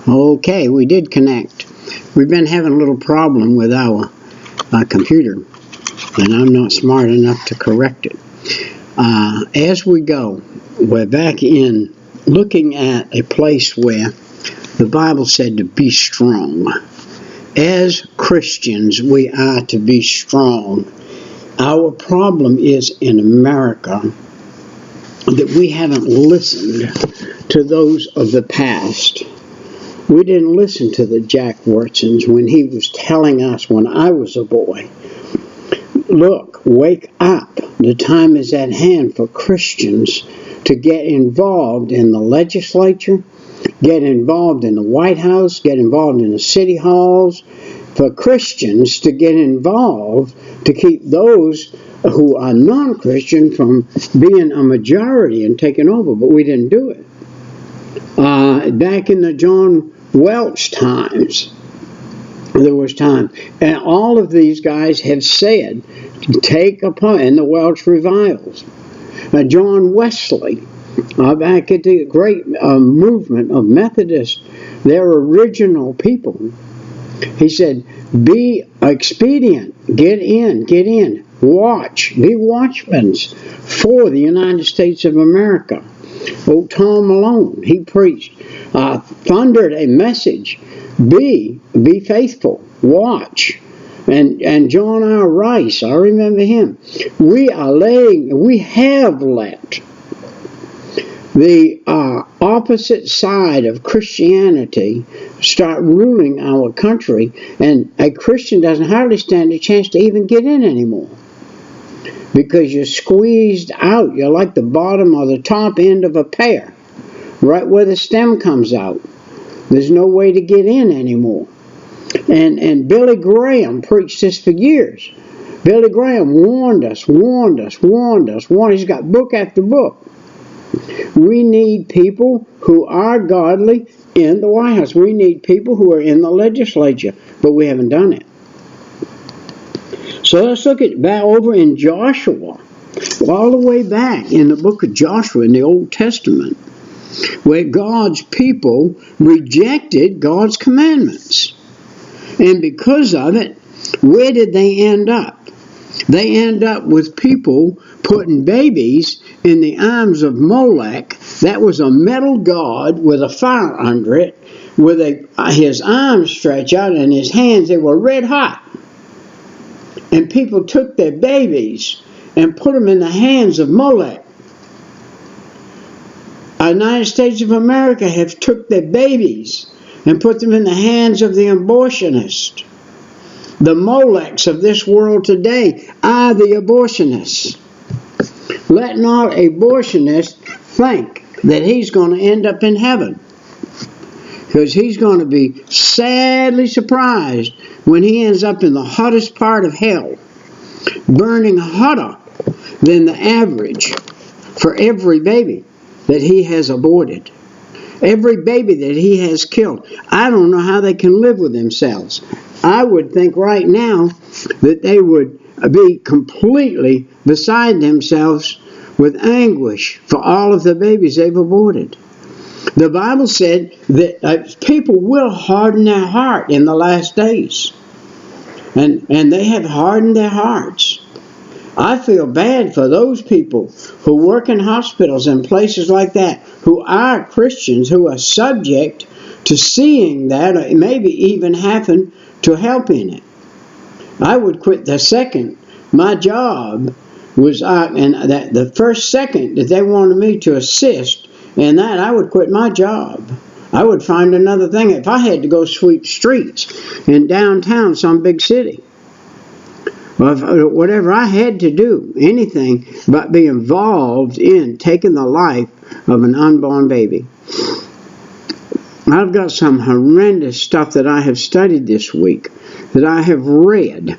Okay, we did connect. We've been having a little problem with our computer, and I'm not smart enough to correct it. As we go, we're back in looking at a place where the Bible said to be strong. As Christians, we are to be strong. Our problem is in America that we haven't listened to those of the past. We didn't listen to the Jack Wurzens when he was telling us when I was a boy, look, wake up. The time is at hand for Christians to get involved in the legislature, get involved in the White House, get involved in the city halls, for Christians to get involved to keep those who are non-Christian from being a majority and taking over, but we didn't do it. Back in the John Welch times, there was time, and all of these guys have said to take upon, in the Welch revivals. John Wesley, back at the great movement of Methodists, their original people, he said, be expedient, get in, watch, be watchmen for the United States of America. Old Tom Malone, he preached, thundered a message, be faithful, watch. And John R. Rice, I remember him. We have let the opposite side of Christianity start ruling our country, and a Christian doesn't hardly stand a chance to even get in anymore, because you're squeezed out. You're like the bottom or the top end of a pear, right where the stem comes out. There's no way to get in anymore. And Billy Graham preached this for years. Billy Graham warned us. He's got book after book. We need people who are godly in the White House. We need people who are in the legislature, but we haven't done it. So let's look at back over in Joshua, all the way back in the book of Joshua in the Old Testament, where God's people rejected God's commandments. And because of it, where did they end up? They end up with people putting babies in the arms of Molech. That was a metal god with a fire under it, with his arms stretched out and his hands, they were red hot. And people took their babies and put them in the hands of Molech. The United States of America have took their babies and put them in the hands of the abortionists. The Molechs of this world today are the abortionists. Let not abortionist think that he's going to end up in heaven, because he's going to be sadly surprised when he ends up in the hottest part of hell, burning hotter than the average for every baby that he has aborted. Every baby that he has killed. I don't know how they can live with themselves. I would think right now that they would be completely beside themselves with anguish for all of the babies they've aborted. The Bible said that people will harden their heart in the last days. And they have hardened their hearts. I feel bad for those people who work in hospitals and places like that, who are Christians, who are subject to seeing that, or maybe even happen to help in it. I would quit the second my job was and that the first second that they wanted me to assist in that, I would quit my job. I would find another thing. If I had to go sweep streets in downtown some big city, whatever I had to do, anything but be involved in taking the life of an unborn baby. I've got some horrendous stuff that I have studied this week, that I have read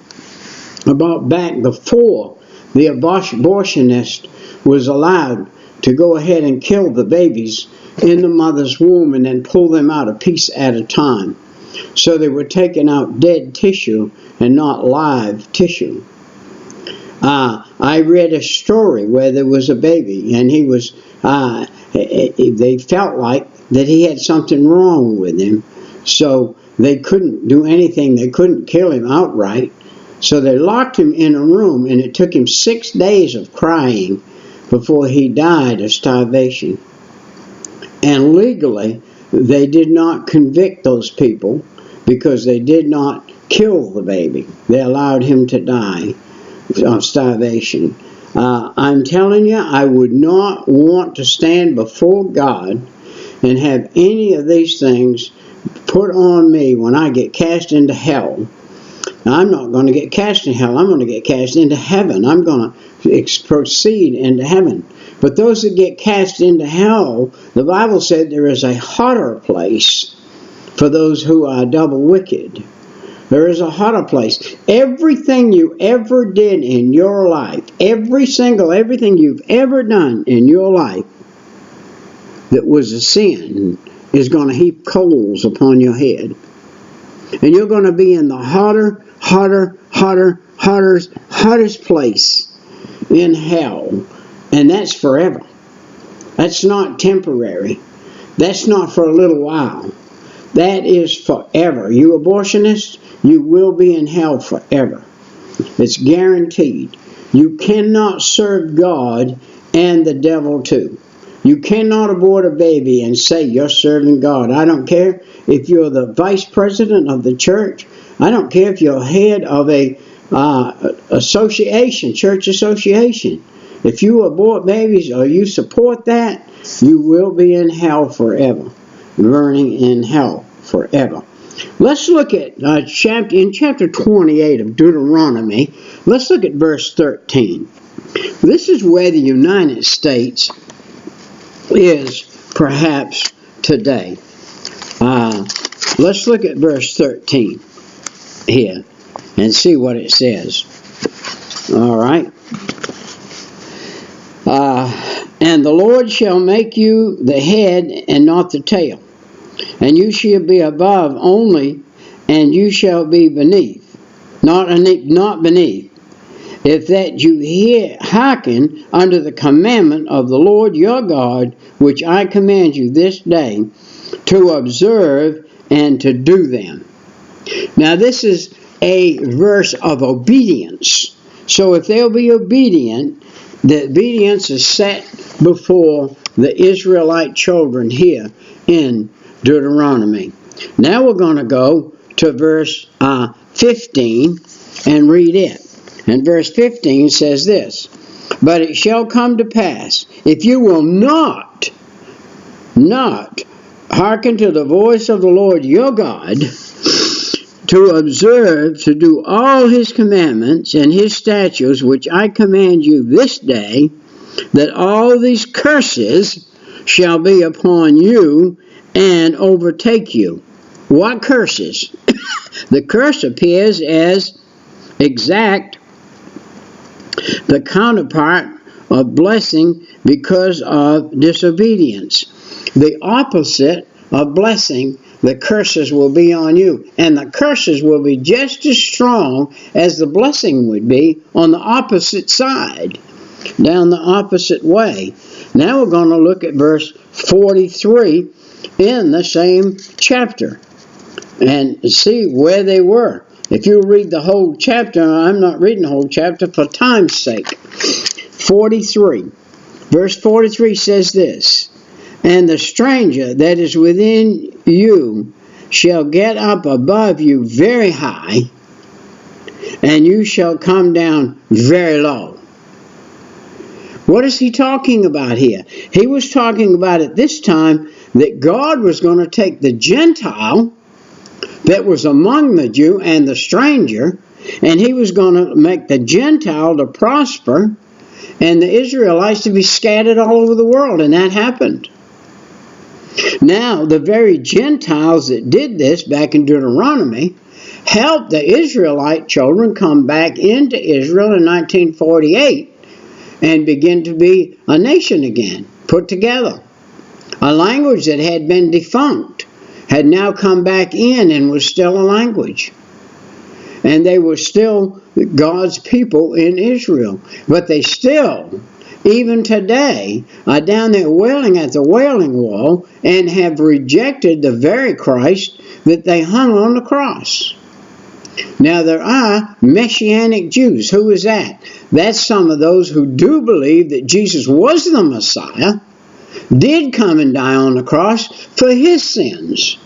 about back before the abortionist was allowed to go ahead and kill the babies in the mother's womb and then pull them out a piece at a time. So they were taking out dead tissue and not live tissue. I read a story where there was a baby, and he was, they felt like that he had something wrong with him, So they couldn't do anything. They couldn't kill him outright. So they locked him in a room, and it took him 6 days of crying before he died of starvation. And legally, they did not convict those people because they did not kill the baby. They allowed him to die of starvation. I'm telling you, I would not want to stand before God and have any of these things put on me when I get cast into hell. Now, I'm not going to get cast in hell. I'm going to get cast into heaven. I'm going to proceed into heaven. But those that get cast into hell, the Bible said there is a hotter place for those who are double wicked. There is a hotter place. Everything you ever did in your life, everything you've ever done in your life that was a sin is going to heap coals upon your head. And you're going to be in the hottest place in hell. And that's forever. That's not temporary. That's not for a little while. That is forever. You abortionists, you will be in hell forever. It's guaranteed. You cannot serve God and the devil too. You cannot abort a baby and say you're serving God. I don't care if you're the vice president of the church. I don't care if you're head of a association, church association. If you abort babies or you support that, you will be in hell forever, burning in hell forever. Let's look at chapter 28 of Deuteronomy. Let's look at verse 13. This is where the United States is perhaps today. Let's look at verse 13 here and see what it says. All right. And the Lord shall make you the head and not the tail, and you shall be above only, and you shall be beneath, not beneath. If that you hearken unto the commandment of the Lord your God, which I command you this day, to observe and to do them. Now this is a verse of obedience. So if they'll be obedient, the obedience is set before the Israelite children here in Deuteronomy. Now we're going to go to verse 15 and read it. And verse 15 says this: But it shall come to pass, if you will not hearken to the voice of the Lord your God, to observe to do all his commandments and his statutes, which I command you this day, that all these curses shall be upon you and overtake you. What curses? The curse appears as exact the counterpart of blessing because of disobedience. The opposite of blessing, the curses will be on you. And the curses will be just as strong as the blessing would be on the opposite side, down the opposite way. Now we're going to look at verse 43 in the same chapter and see where they were. If you read the whole chapter, I'm not reading the whole chapter for time's sake. 43. Verse 43 says this: And the stranger that is within you shall get up above you very high, and you shall come down very low. What is he talking about here? He was talking about at this time that God was going to take the Gentile that was among the Jew and the stranger, and he was going to make the Gentile to prosper and the Israelites to be scattered all over the world, and that happened. Now, the very Gentiles that did this back in Deuteronomy helped the Israelite children come back into Israel in 1948 and begin to be a nation again, put together. A language that had been defunct had now come back in and was still a language. And they were still God's people in Israel. But they still even today, are down there wailing at the Wailing Wall and have rejected the very Christ that they hung on the cross. Now, there are Messianic Jews. Who is that? That's some of those who do believe that Jesus was the Messiah, did come and die on the cross for his sins,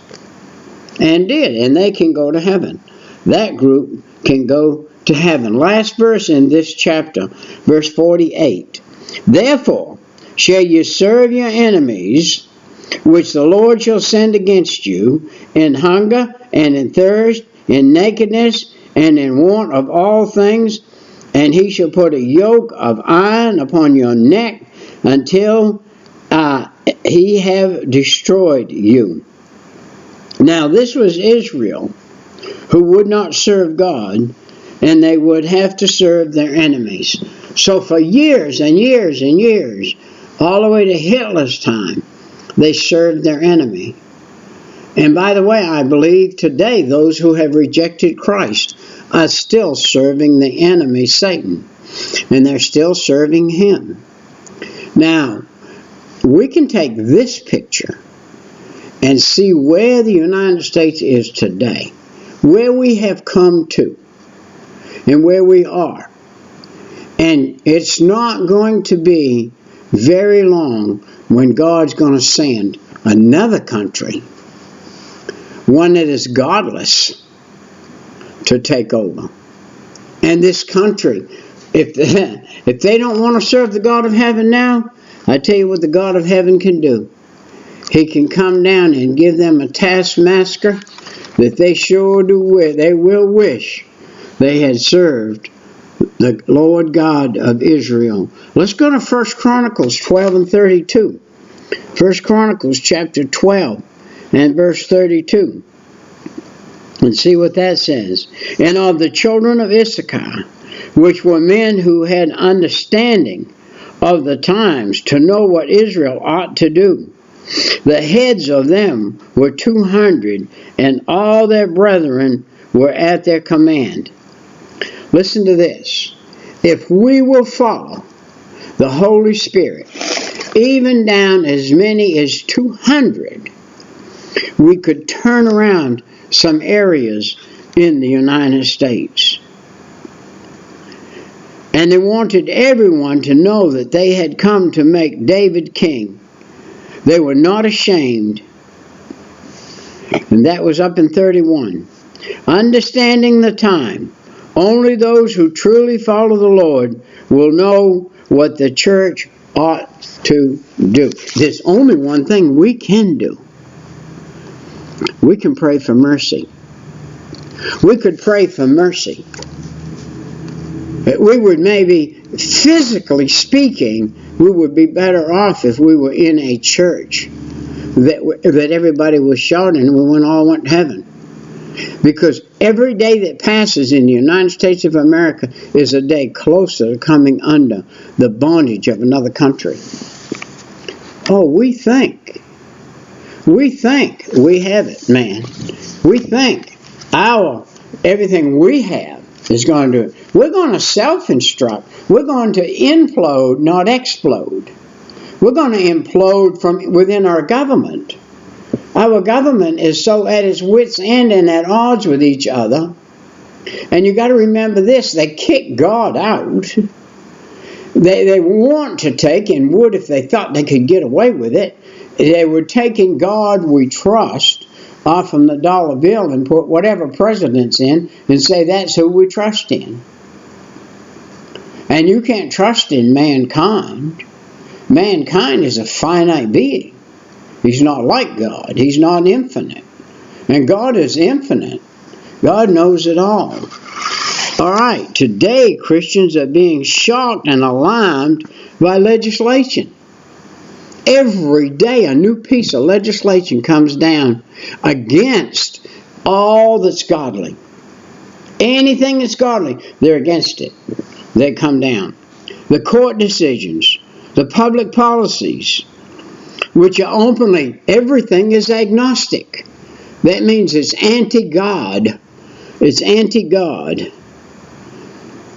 and did, and they can go to heaven. That group can go to heaven. Last verse in this chapter, verse 48. Therefore shall you serve your enemies, which the Lord shall send against you, in hunger and in thirst, in nakedness and in want of all things, and he shall put a yoke of iron upon your neck until he have destroyed you. Now this was Israel, who would not serve God, and they would have to serve their enemies. So for years and years and years, all the way to Hitler's time, they served their enemy. And by the way, I believe today those who have rejected Christ are still serving the enemy, Satan, and they're still serving him. Now, we can take this picture and see where the United States is today, where we have come to, and where we are. And it's not going to be very long when God's going to send another country, one that is godless, to take over. And this country, if they don't want to serve the God of heaven now, I tell you what the God of heaven can do. He can come down and give them a taskmaster that they sure do, they will wish they had served the Lord God of Israel. Let's go to 1 Chronicles 12 and 32. 1 Chronicles chapter 12 and verse 32. And see what that says. And of the children of Issachar, which were men who had understanding of the times to know what Israel ought to do, the heads of them were 200, and all their brethren were at their command. Listen to this. If we will follow the Holy Spirit, even down as many as 200, we could turn around some areas in the United States. And they wanted everyone to know that they had come to make David king. They were not ashamed. And that was up in 31. Understanding the time, only those who truly follow the Lord will know what the church ought to do. There's only one thing we can do. We can pray for mercy. We could pray for mercy. We would maybe, physically speaking, we would be better off if we were in a church that everybody was shouting and we all went to heaven. Because every day that passes in the United States of America is a day closer to coming under the bondage of another country. Oh, we think we have it, man. We think everything we have is going to do it. We're going to self-instruct. We're going to implode, not explode. We're going to implode from within our government. Our government is so at its wits' end and at odds with each other. And you got to remember this, they kicked God out. They want to take, and would if they thought they could get away with it, they were taking God we trust off from the dollar bill and put whatever presidents in and say that's who we trust in. And you can't trust in mankind. Mankind is a finite being. He's not like God. He's not infinite. And God is infinite. God knows it all. All right, today Christians are being shocked and alarmed by legislation. Every day a new piece of legislation comes down against all that's godly. Anything that's godly, they're against it. They come down. The court decisions, the public policies, which are openly, everything is agnostic. That means it's anti-God. It's anti-God.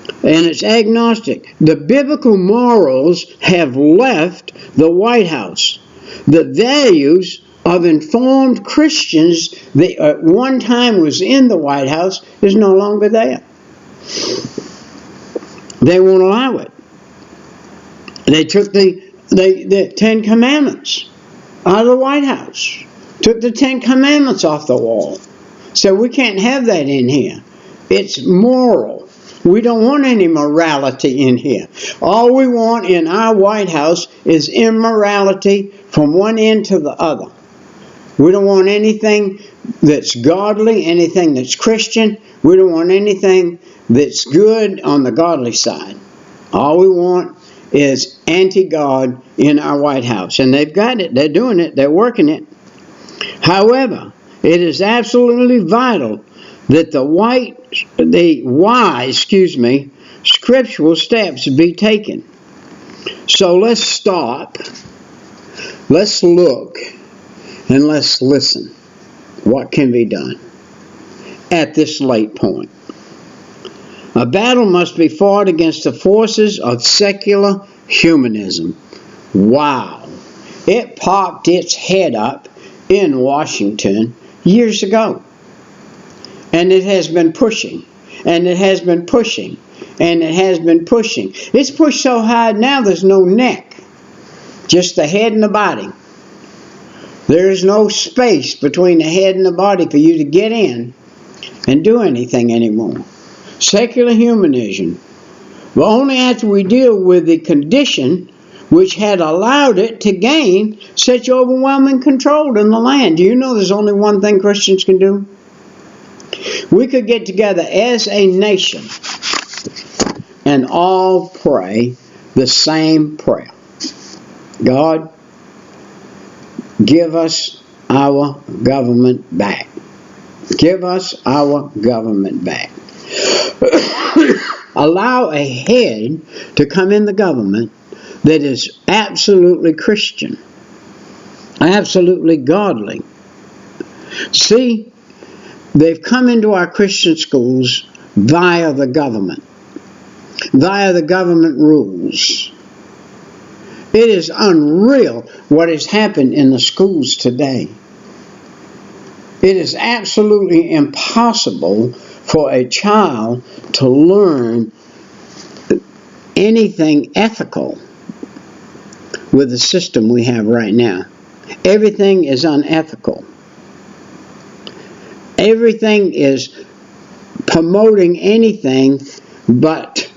and it's agnostic. The biblical morals have left the White House. The values of informed Christians that at one time was in the White House is no longer there. They won't allow it. They took the Ten Commandments out of the White House. Took the Ten Commandments off the wall. So we can't have that in here. It's moral. We don't want any morality in here. All we want in our White House is immorality from one end to the other. We don't want anything that's godly, anything that's Christian. We don't want anything that's good on the godly side. All we want is anti-God in our White House. And they've got it. They're doing it. They're working it. However, it is absolutely vital that the wise scriptural steps be taken. So let's stop, let's look, and let's listen. What can be done at this late point? A battle must be fought against the forces of secular humanism. Wow. It popped its head up in Washington years ago. And it has been pushing, and it has been pushing, and it has been pushing. It's pushed so hard now there's no neck, just the head and the body. There is no space between the head and the body for you to get in and do anything anymore. Secular humanism. But only after we deal with the condition which had allowed it to gain such overwhelming control in the land. Do you know there's only one thing Christians can do? We could get together as a nation and all pray the same prayer. God, give us our government back. Give us our government back. Allow a head to come in the government that is absolutely Christian, absolutely godly. See, they've come into our Christian schools via the government rules. It is unreal what has happened in the schools today. It is absolutely impossible for a child to learn anything ethical with the system we have right now. Everything is unethical. Everything is promoting anything but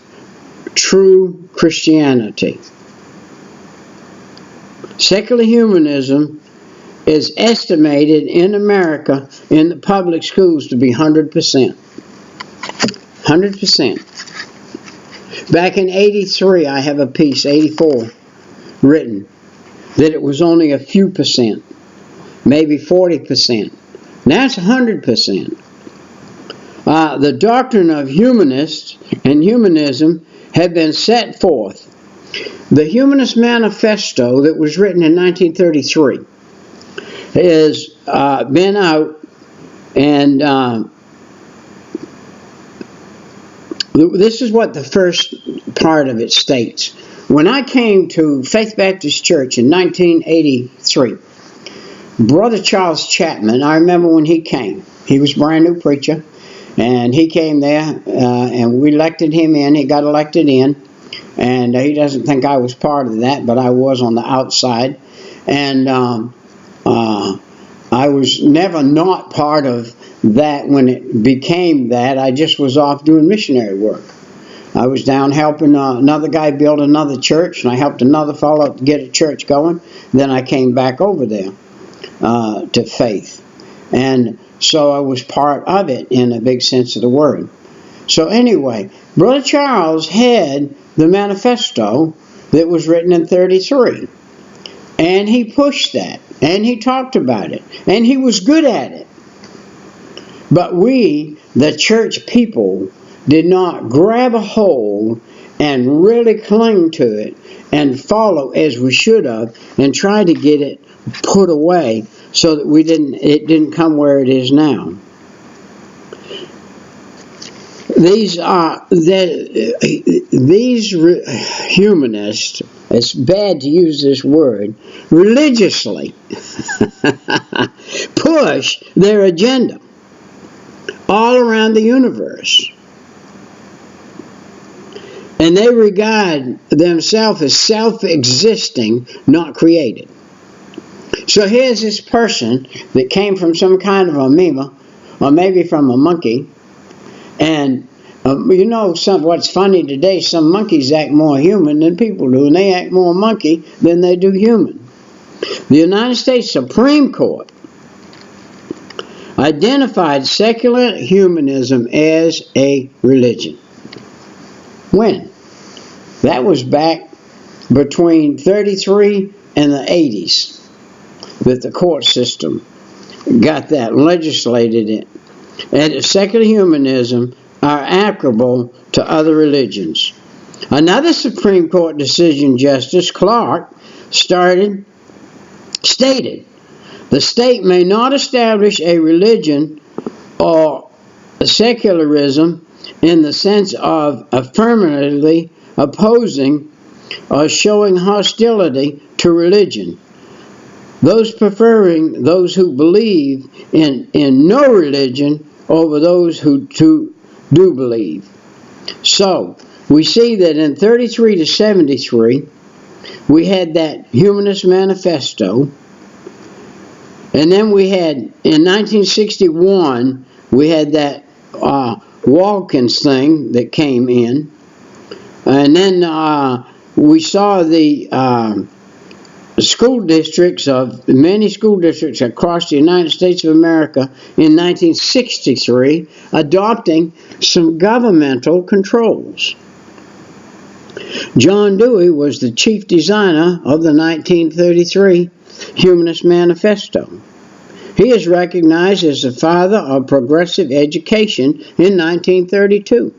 true Christianity. Secular humanism is estimated in America in the public schools to be 100%. 100%. Back in 83, I have a piece, 84, written, that it was only a few percent, maybe 40%. Now it's 100%. The doctrine of humanists and humanism had been set forth. The Humanist Manifesto that was written in 1933 has been out, and this is what the first part of it states. When I came to Faith Baptist Church in 1983, Brother Charles Chapman, I remember when he came. He was a brand new preacher, and he came there, and we elected him in. He got elected in, and he doesn't think I was part of that, but I was on the outside. And I was never not part of that when it became that. I just was off doing missionary work. I was down helping another guy build another church, and I helped another fellow get a church going. Then I came back over there to faith. And so I was part of it in a big sense of the word. So anyway, Brother Charles had the manifesto that was written in 33. And he pushed that. And he talked about it. And he was good at it. But we, the church people, did not grab a hold and really cling to it and follow as we should have and try to get it put away so that it didn't come where it is now. these humanists, it's bad to use this word, religiously push their agenda all around the universe. And they regard themselves as self-existing, not created. So here's this person that came from some kind of amoeba, or maybe from a monkey, and you know what's funny today, some monkeys act more human than people do, and they act more monkey than they do human. The United States Supreme Court identified secular humanism as a religion. When? That was back between 33 and the 80s that the court system got that legislated in. And secular humanism are applicable to other religions. Another Supreme Court decision, Justice Clark stated, the state may not establish a religion or secularism in the sense of affirmatively opposing or showing hostility to religion. Those preferring those who believe in no religion over those who do believe. So, we see that in 33 to 73, we had that Humanist Manifesto, and then we had, in 1961, we had that Watkins thing that came in, and then we saw the school districts of many school districts across the United States of America in 1963 adopting some governmental controls. John Dewey was the chief designer of the 1933 Humanist Manifesto. He is recognized as the father of progressive education in 1932.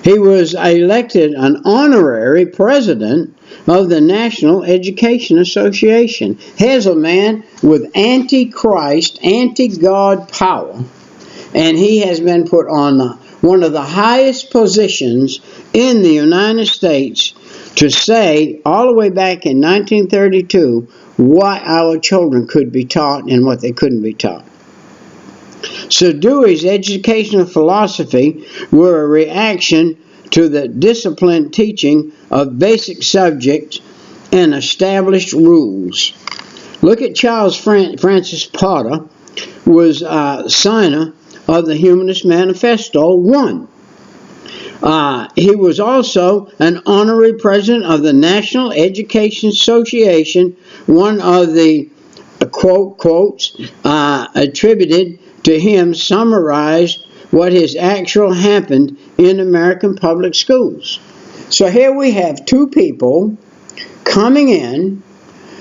He was elected an honorary president of the National Education Association. Here's a man with anti-Christ, anti-God power, and he has been put on one of the highest positions in the United States to say, all the way back in 1932, what our children could be taught and what they couldn't be taught. So Dewey's educational philosophy were a reaction to the disciplined teaching of basic subjects and established rules. Look at Charles Francis Potter, was signer of the Humanist Manifesto 1. He was also an honorary president of the National Education Association. One of the quotes attributed to him summarized what has actually happened in American public schools. So here we have two people coming in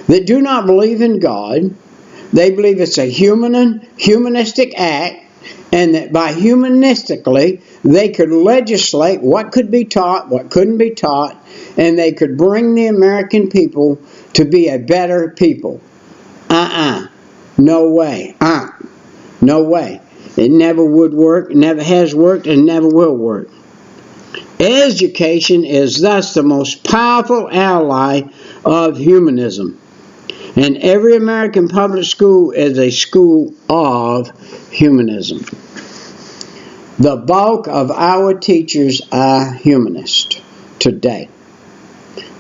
that do not believe in God. They believe it's a humanistic act, and that by humanistically they could legislate what could be taught, what couldn't be taught, and they could bring the American people to be a better people. No way. No way. It never would work, never has worked, and never will work. Education is thus the most powerful ally of humanism. And every American public school is a school of humanism. The bulk of our teachers are humanists today.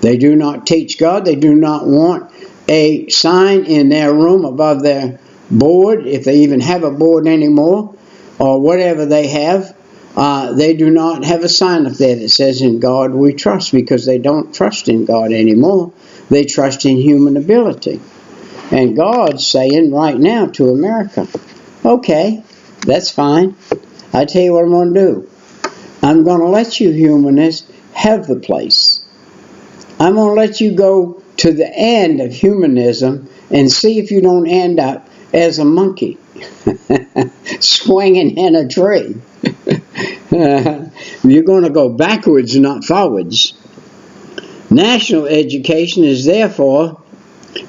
They do not teach God. They do not want a sign in their room above their board, if they even have a board anymore, or whatever they have. They do not have a sign up there that says, "In God we trust," because they don't trust in God anymore. They trust in human ability. And God's saying right now to America, okay, that's fine. I tell you what I'm going to do. I'm going to let you humanists have the place. I'm going to let you go to the end of humanism and see if you don't end up as a monkey swinging in a tree. You're going to go backwards, not forwards. National education is therefore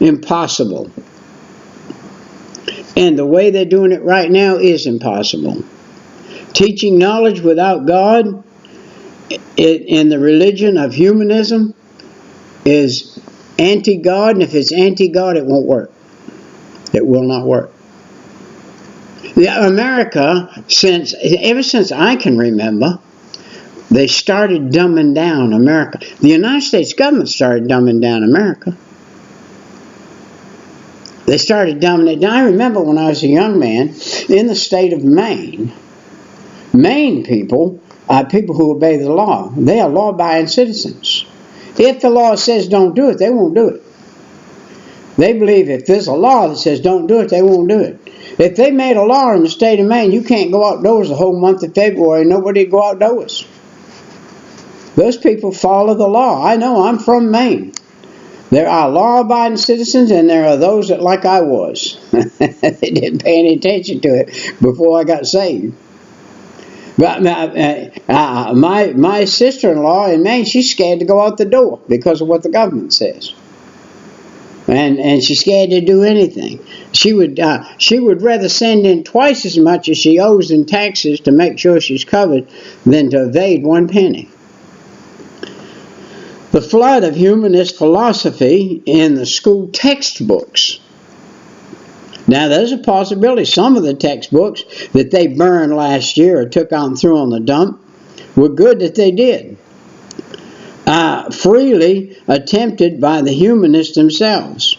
impossible. And the way they're doing it right now is impossible. Teaching knowledge without God in the religion of humanism is anti-God, and if it's anti-God, it won't work. It will not work. America, ever since I can remember, they started dumbing down America. The United States government started dumbing down America. They started dumbing it down. I remember when I was a young man in the state of Maine. Maine people are people who obey the law. They are law-abiding citizens. If the law says don't do it, they won't do it. They believe if there's a law that says don't do it, they won't do it. If they made a law in the state of Maine, you can't go outdoors the whole month of February, nobody go outdoors. Those people follow the law. I know, I'm from Maine. There are law-abiding citizens, and there are those that, like I was, they didn't pay any attention to it before I got saved. But my sister-in-law in Maine, she's scared to go out the door because of what the government says. And she's scared to do anything. She would rather send in twice as much as she owes in taxes to make sure she's covered than to evade one penny. The flood of humanist philosophy in the school textbooks. Now, there's a possibility some of the textbooks that they burned last year or took out and threw on the dump were good that they did. Freely attempted by the humanists themselves.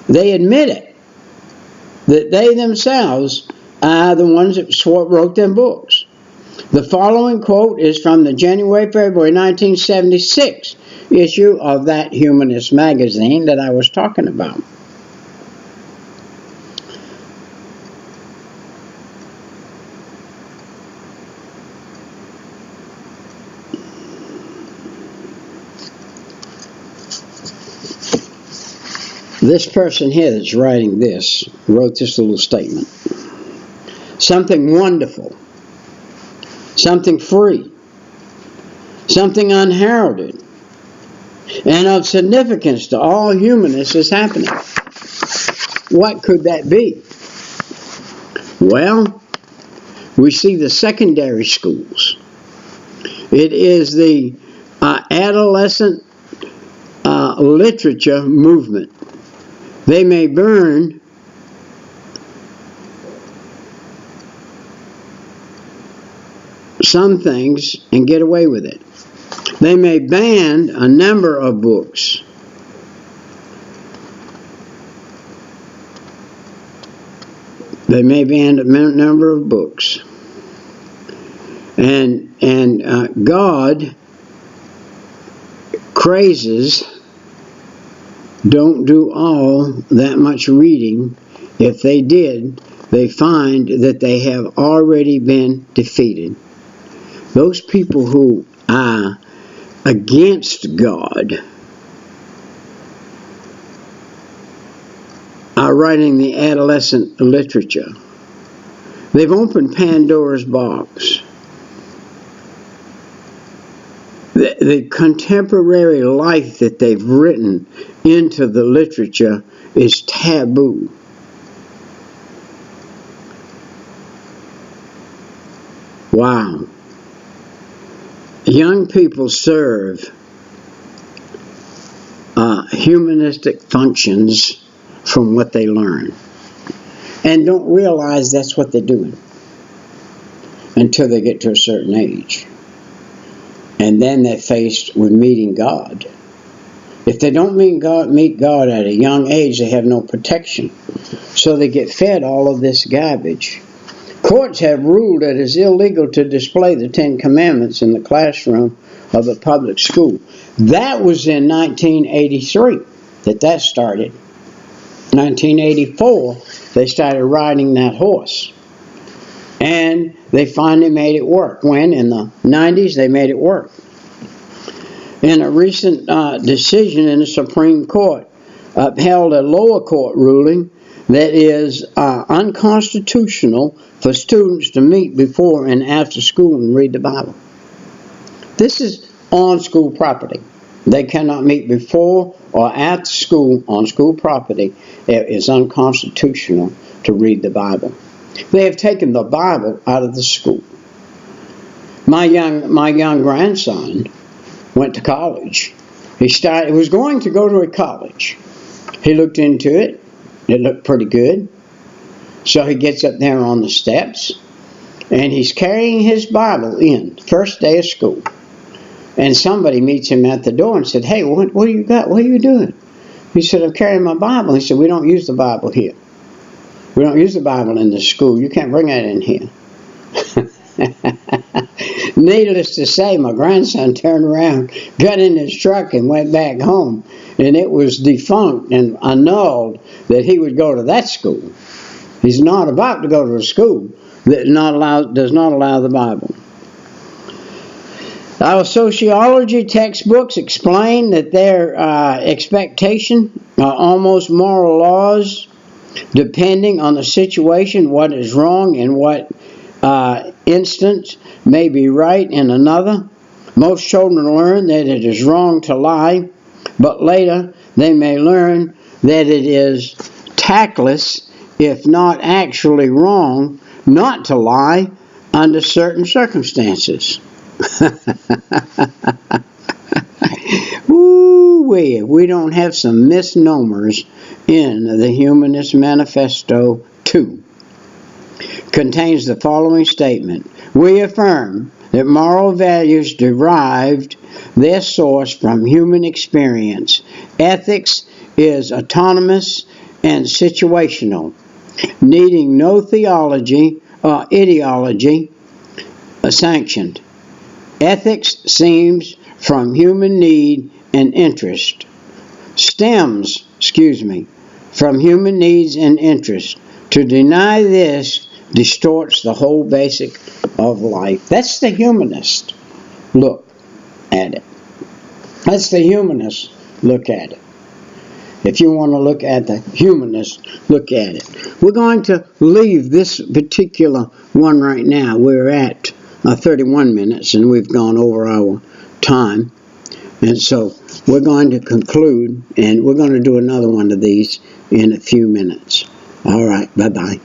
They admit it, that they themselves are the ones that wrote them books. The following quote is from the January-February 1976 issue of that humanist magazine that I was talking about. This person here that's writing this wrote this little statement. Something wonderful, something free, something unheralded, and of significance to all humanists is happening. What could that be? Well, we see the secondary schools. It is the adolescent literature movement. They may burn some things and get away with it. They may ban a number of books. They may ban a number of books. And God crazes don't do all that much reading. If they did, they find that they have already been defeated. Those people who are against God are writing the adolescent literature. They've opened Pandora's box. The contemporary life that they've written into the literature is taboo. Wow. Young people serve humanistic functions from what they learn and don't realize that's what they're doing until they get to a certain age. And then they're faced with meeting God. If they don't meet God at a young age, they have no protection. So they get fed all of this garbage. Courts have ruled that it's illegal to display the Ten Commandments in the classroom of a public school. That was in 1983 that started. 1984, they started riding that horse. And they finally made it work. When? In the 90s, they made it work. In a recent decision in the Supreme Court, upheld a lower court ruling that is unconstitutional for students to meet before and after school and read the Bible. This is on school property. They cannot meet before or after school on school property. It is unconstitutional to read the Bible. They have taken the Bible out of the school. My young grandson went to college. He was going to go to a college. He looked into it. It looked pretty good. So he gets up there on the steps, and he's carrying his Bible in, first day of school. And somebody meets him at the door and said, "Hey, what do you got? What are you doing?" He said, "I'm carrying my Bible." He said, "We don't use the Bible here. We don't use the Bible in the school. You can't bring that in here." Needless to say, my grandson turned around, got in his truck, and went back home. And it was defunct and annulled that he would go to that school. He's not about to go to a school that does not allow the Bible. Our sociology textbooks explain that their expectation are almost moral laws, depending on the situation. What is wrong in what instance may be right in another. Most children learn that it is wrong to lie, but later they may learn that it is tactless, if not actually wrong, not to lie under certain circumstances. Woo-wee, if we don't have some misnomers in the Humanist Manifesto 2. Contains the following statement: we affirm that moral values derived their source from human experience. Ethics is autonomous and situational, needing no theology or ideology sanctioned. Ethics stems from human need and interest. From human needs and interest. To deny this distorts the whole basic of life. That's the humanist look at it. That's the humanist look at it. If you want to look at the humanist, look at it. We're going to leave this particular one right now. We're at 31 minutes, and we've gone over our time. And so we're going to conclude, and we're going to do another one of these in a few minutes. All right, bye-bye.